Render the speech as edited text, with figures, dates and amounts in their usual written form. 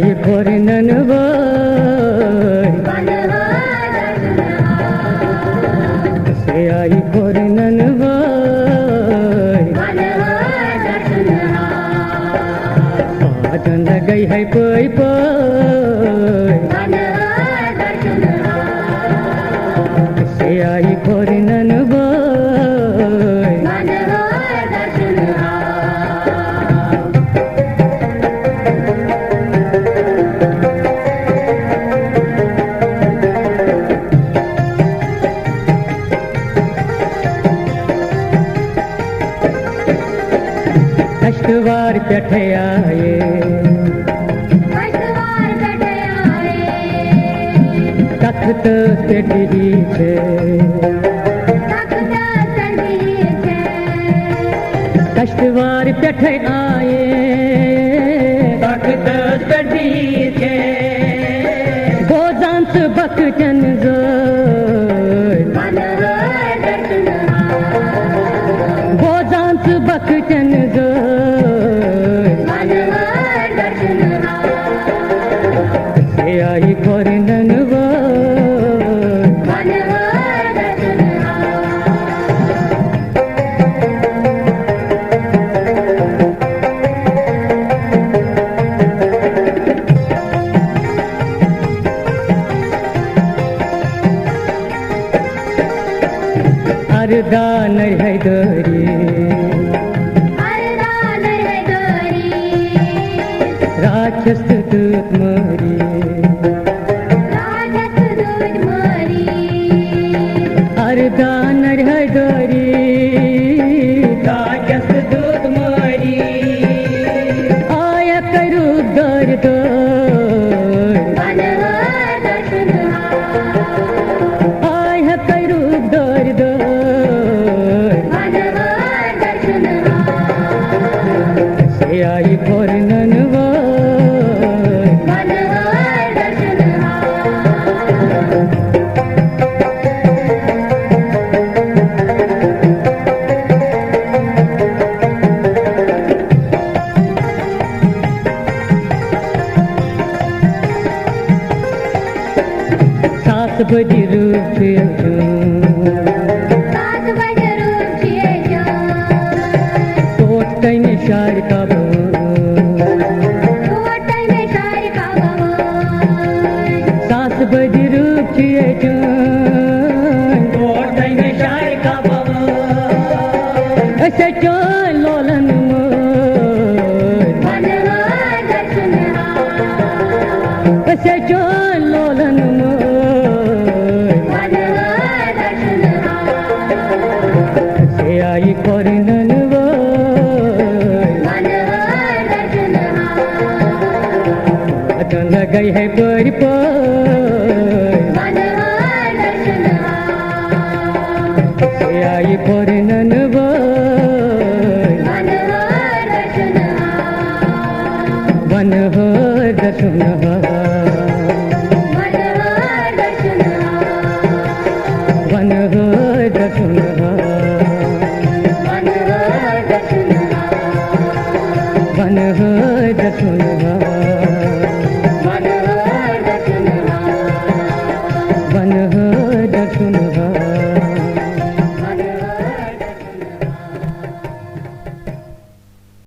आई फोरनन से आई फोरनन पाचन गई है पई से आई फोरनन कष्टवार पेठे आए तख्त चढ़ी छे कष्टवार पेठे आए तख्त चढ़ी छे गोजांत बकचन गोजांत बकचन से आई फोरनन अरदान है दरी राक्षस दूत मरी अरदान है दरी राक्षस दूत मरी आया करू दर्द आया करू दर्द से आई फोरनन सात बजे रूप टोट में शार का सात बजे रूप टोट में शार का ऐसे चल लोलन ऐसे चल लोलन से आई फोरनन पाचन गई है पई से आई फोरनन वन हो दर्शन